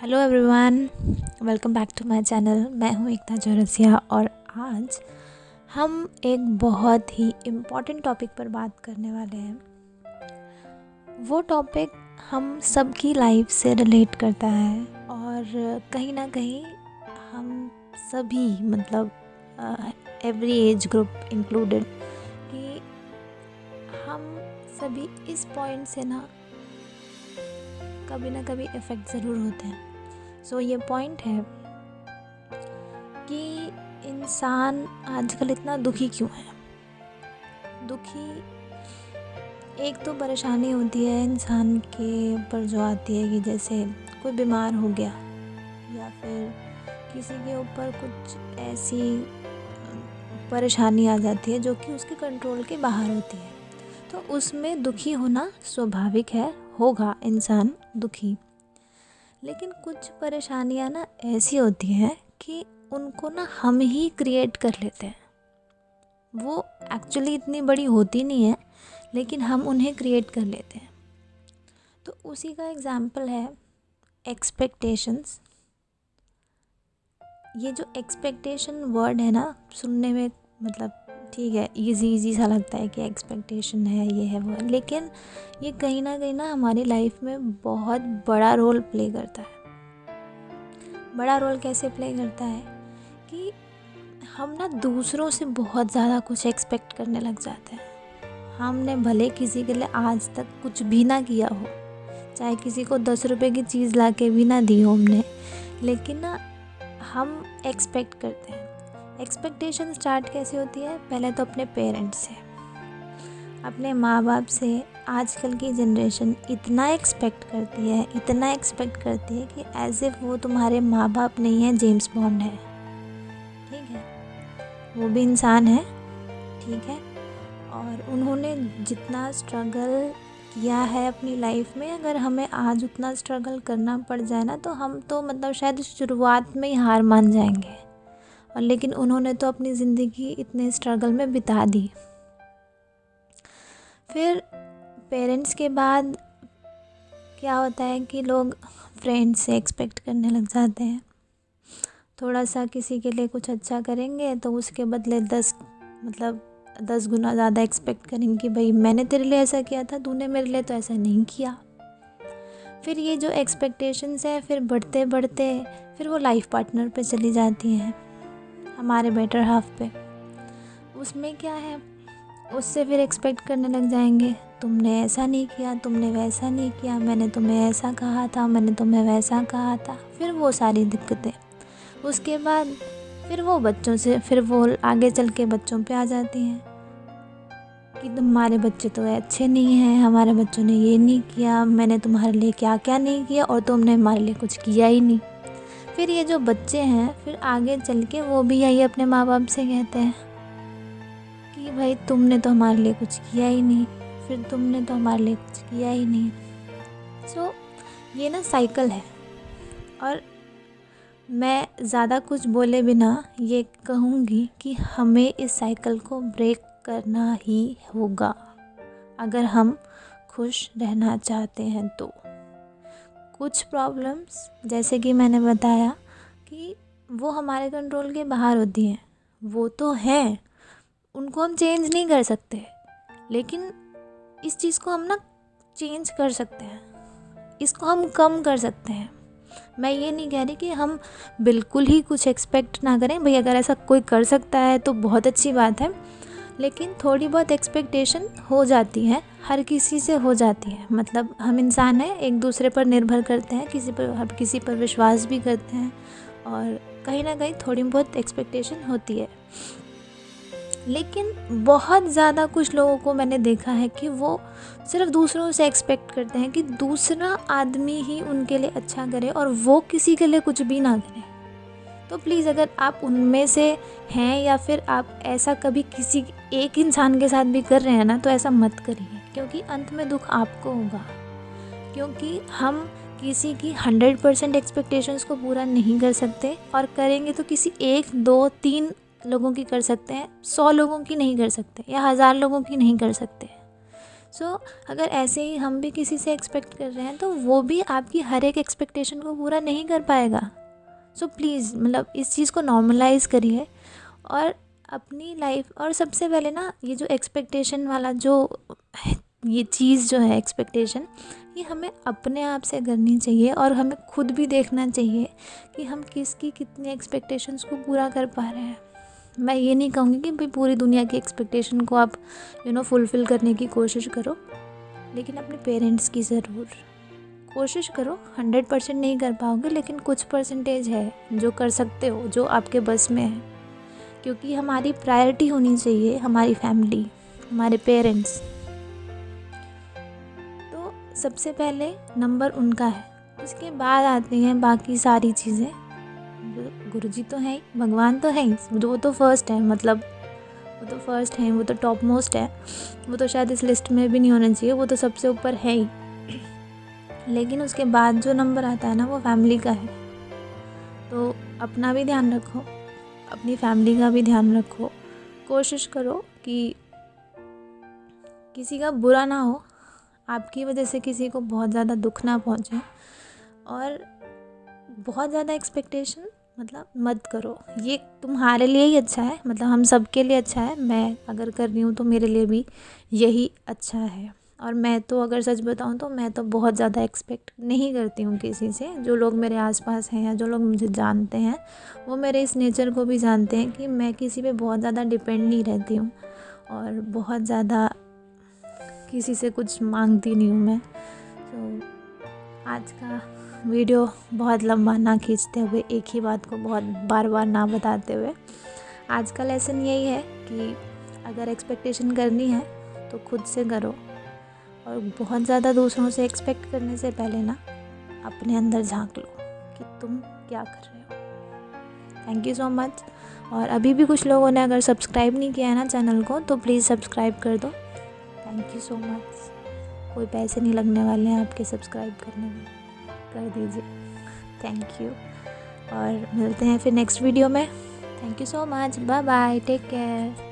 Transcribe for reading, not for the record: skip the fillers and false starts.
Hello everyone, welcome back to my channel. मैं हूँ एकता चौरसिया और आज हम एक बहुत ही इम्पॉर्टेंट टॉपिक पर बात करने वाले हैं। वो टॉपिक हम सबकी लाइफ से रिलेट करता है और कहीं ना कहीं हम सभी एवरी एज ग्रुप इंक्लूडेड कि हम सभी इस पॉइंट से ना कभी इफ़ेक्ट ज़रूर होते हैं। ये पॉइंट है कि इंसान आजकल इतना दुखी क्यों है। एक तो परेशानी होती है इंसान के ऊपर जो आती है कि जैसे कोई बीमार हो गया या फिर किसी के ऊपर कुछ ऐसी परेशानी आ जाती है जो कि उसके कंट्रोल के बाहर होती है, तो उसमें दुखी होना स्वाभाविक है, होगा इंसान दुखी। लेकिन कुछ परेशानियां ऐसी होती हैं कि उनको हम ही क्रिएट कर लेते हैं। वो एक्चुअली इतनी बड़ी होती नहीं है लेकिन हम उन्हें क्रिएट कर लेते हैं। तो उसी का एग्जाम्पल है एक्सपेक्टेशंस। ये जो एक्सपेक्टेशन वर्ड है सुनने में ठीक है, इजी सा लगता है कि एक्सपेक्टेशन है, ये है वो, लेकिन ये कहीं ना कहीं हमारी लाइफ में बहुत बड़ा रोल प्ले करता है। बड़ा रोल कैसे प्ले करता है कि हम दूसरों से बहुत ज़्यादा कुछ एक्सपेक्ट करने लग जाते हैं। हमने भले किसी के लिए आज तक कुछ भी ना किया हो, चाहे किसी को 10 रुपए की चीज़ ला के भी ना दी हो हमने, लेकिन हम एक्सपेक्ट करते हैं। एक्सपेक्टेशन स्टार्ट कैसे होती है? पहले तो अपने पेरेंट्स से, अपने माँ बाप से। आजकल की जनरेशन इतना एक्सपेक्ट करती है कि एज इफ़ वो तुम्हारे माँ बाप नहीं है, जेम्स बॉन्ड है। ठीक है, वो भी इंसान है, ठीक है, और उन्होंने जितना स्ट्रगल किया है अपनी लाइफ में, अगर हमें आज उतना स्ट्रगल करना पड़ जाए ना, तो हम तो शायद शुरुआत में ही हार मान जाएंगे। और लेकिन उन्होंने तो अपनी ज़िंदगी इतने स्ट्रगल में बिता दी। फिर पेरेंट्स के बाद क्या होता है कि लोग फ्रेंड्स से एक्सपेक्ट करने लग जाते हैं। थोड़ा सा किसी के लिए कुछ अच्छा करेंगे तो उसके बदले 10 गुना ज़्यादा एक्सपेक्ट करेंगे कि भाई मैंने तेरे लिए ऐसा किया था, तूने मेरे लिए तो ऐसा नहीं किया। फिर ये जो एक्सपेक्टेशंस है फिर बढ़ते बढ़ते फिर वो लाइफ पार्टनर पे चली जाती हैं, हमारे बेटर हाफ पे। उसमें क्या है, उससे फिर एक्सपेक्ट करने लग जाएंगे, तुमने ऐसा नहीं किया, तुमने वैसा नहीं किया, मैंने तुम्हें ऐसा कहा था, मैंने तुम्हें वैसा कहा था। फिर वो सारी दिक्कतें। उसके बाद फिर वो आगे चल के बच्चों पे आ जाती हैं कि तुम्हारे बच्चे तो अच्छे नहीं हैं, हमारे बच्चों ने ये नहीं किया, मैंने तुम्हारे लिए क्या क्या नहीं किया और तुमने हमारे लिए कुछ किया ही नहीं। फिर ये जो बच्चे हैं फिर आगे चल के वो भी यही अपने माँ बाप से कहते हैं कि भाई तुमने तो हमारे लिए कुछ किया ही नहीं, फिर तुमने तो हमारे लिए कुछ किया ही नहीं। ये साइकिल है। और मैं ज़्यादा कुछ बोले बिना ये कहूँगी कि हमें इस साइकिल को ब्रेक करना ही होगा अगर हम खुश रहना चाहते हैं। तो कुछ प्रॉब्लम्स जैसे कि मैंने बताया कि वो हमारे कंट्रोल के बाहर होती हैं, वो तो हैं, उनको हम चेंज नहीं कर सकते, लेकिन इस चीज़ को हम चेंज कर सकते हैं, इसको हम कम कर सकते हैं। मैं ये नहीं कह रही कि हम बिल्कुल ही कुछ एक्सपेक्ट ना करें, भाई अगर ऐसा कोई कर सकता है तो बहुत अच्छी बात है, लेकिन थोड़ी बहुत एक्सपेक्टेशन हो जाती है, हर किसी से हो जाती है। हम इंसान हैं, एक दूसरे पर निर्भर करते हैं, किसी पर विश्वास भी करते हैं और कहीं ना कहीं थोड़ी बहुत एक्सपेक्टेशन होती है। लेकिन बहुत ज़्यादा कुछ लोगों को मैंने देखा है कि वो सिर्फ दूसरों से एक्सपेक्ट करते हैं कि दूसरा आदमी ही उनके लिए अच्छा करे और वो किसी के लिए कुछ भी ना करे। तो प्लीज़ अगर आप उनमें से हैं या फिर आप ऐसा कभी किसी एक इंसान के साथ भी कर रहे हैं तो ऐसा मत करिए, क्योंकि अंत में दुख आपको होगा। क्योंकि हम किसी की 100% एक्सपेक्टेशंस को पूरा नहीं कर सकते, और करेंगे तो किसी 1, 2, 3 लोगों की कर सकते हैं, 100 लोगों की नहीं कर सकते या 1000 लोगों की नहीं कर सकते। सो अगर ऐसे ही हम भी किसी से एक्सपेक्ट कर रहे हैं तो वो भी आपकी हर एक एक्सपेक्टेशन को पूरा नहीं कर पाएगा। सो प्लीज़ मतलब इस चीज़ को नॉर्मलाइज़ करिए और अपनी लाइफ, और सबसे पहले ना ये जो एक्सपेक्टेशन वाला जो ये चीज़ जो है एक्सपेक्टेशन, ये हमें अपने आप से करनी चाहिए और हमें खुद भी देखना चाहिए कि हम किसकी कितनी एक्सपेक्टेशंस को पूरा कर पा रहे हैं। मैं ये नहीं कहूँगी कि भाई पूरी दुनिया की एक्सपेक्टेशन को आप फुलफ़िल करने की कोशिश करो, लेकिन अपने पेरेंट्स की ज़रूर कोशिश करो। 100% नहीं कर पाओगे, लेकिन कुछ परसेंटेज है जो कर सकते हो, जो आपके बस में है, क्योंकि हमारी प्रायोरिटी होनी चाहिए हमारी फैमिली, हमारे पेरेंट्स। तो सबसे पहले नंबर उनका है, उसके बाद आती हैं बाकी सारी चीज़ें। गुरुजी तो है ही, भगवान तो है ही, वो तो फर्स्ट है, मतलब वो तो फर्स्ट है, वो तो टॉप मोस्ट है, वो तो शायद इस लिस्ट में भी नहीं होना चाहिए, वो तो सबसे ऊपर है ही। लेकिन उसके बाद जो नंबर आता है ना, वो फैमिली का है। तो अपना भी ध्यान रखो, अपनी फैमिली का भी ध्यान रखो। कोशिश करो कि किसी का बुरा ना हो, आपकी वजह से किसी को बहुत ज़्यादा दुख ना पहुँचे, और बहुत ज़्यादा एक्सपेक्टेशन मतलब मत करो। ये तुम्हारे लिए ही अच्छा है, मतलब हम सब के लिए अच्छा है। मैं अगर कर रही हूँ तो मेरे लिए भी यही अच्छा है। और मैं तो अगर सच बताऊँ तो मैं तो बहुत ज़्यादा एक्सपेक्ट नहीं करती हूँ किसी से। जो लोग मेरे आसपास हैं या जो लोग मुझे जानते हैं, वो मेरे इस नेचर को भी जानते हैं कि मैं किसी पे बहुत ज़्यादा डिपेंड नहीं रहती हूँ और बहुत ज़्यादा किसी से कुछ मांगती नहीं हूँ मैं। तो आज का वीडियो बहुत लंबा ना खींचते हुए, एक ही बात को बहुत बार बार ना बताते हुए, आज का लेसन यही है कि अगर एक्सपेक्टेशन करनी है तो खुद से करो, और बहुत ज़्यादा दूसरों से एक्सपेक्ट करने से पहले ना अपने अंदर झांक लो कि तुम क्या कर रहे हो। Thank you so much. और अभी भी कुछ लोगों ने अगर सब्सक्राइब नहीं किया है ना चैनल को, तो प्लीज़ सब्सक्राइब कर दो। Thank you so much. कोई पैसे नहीं लगने वाले हैं आपके सब्सक्राइब करने में, कर दीजिए। थैंक यू, और मिलते हैं फिर नेक्स्ट वीडियो में। Thank you so much. Bye bye, take care.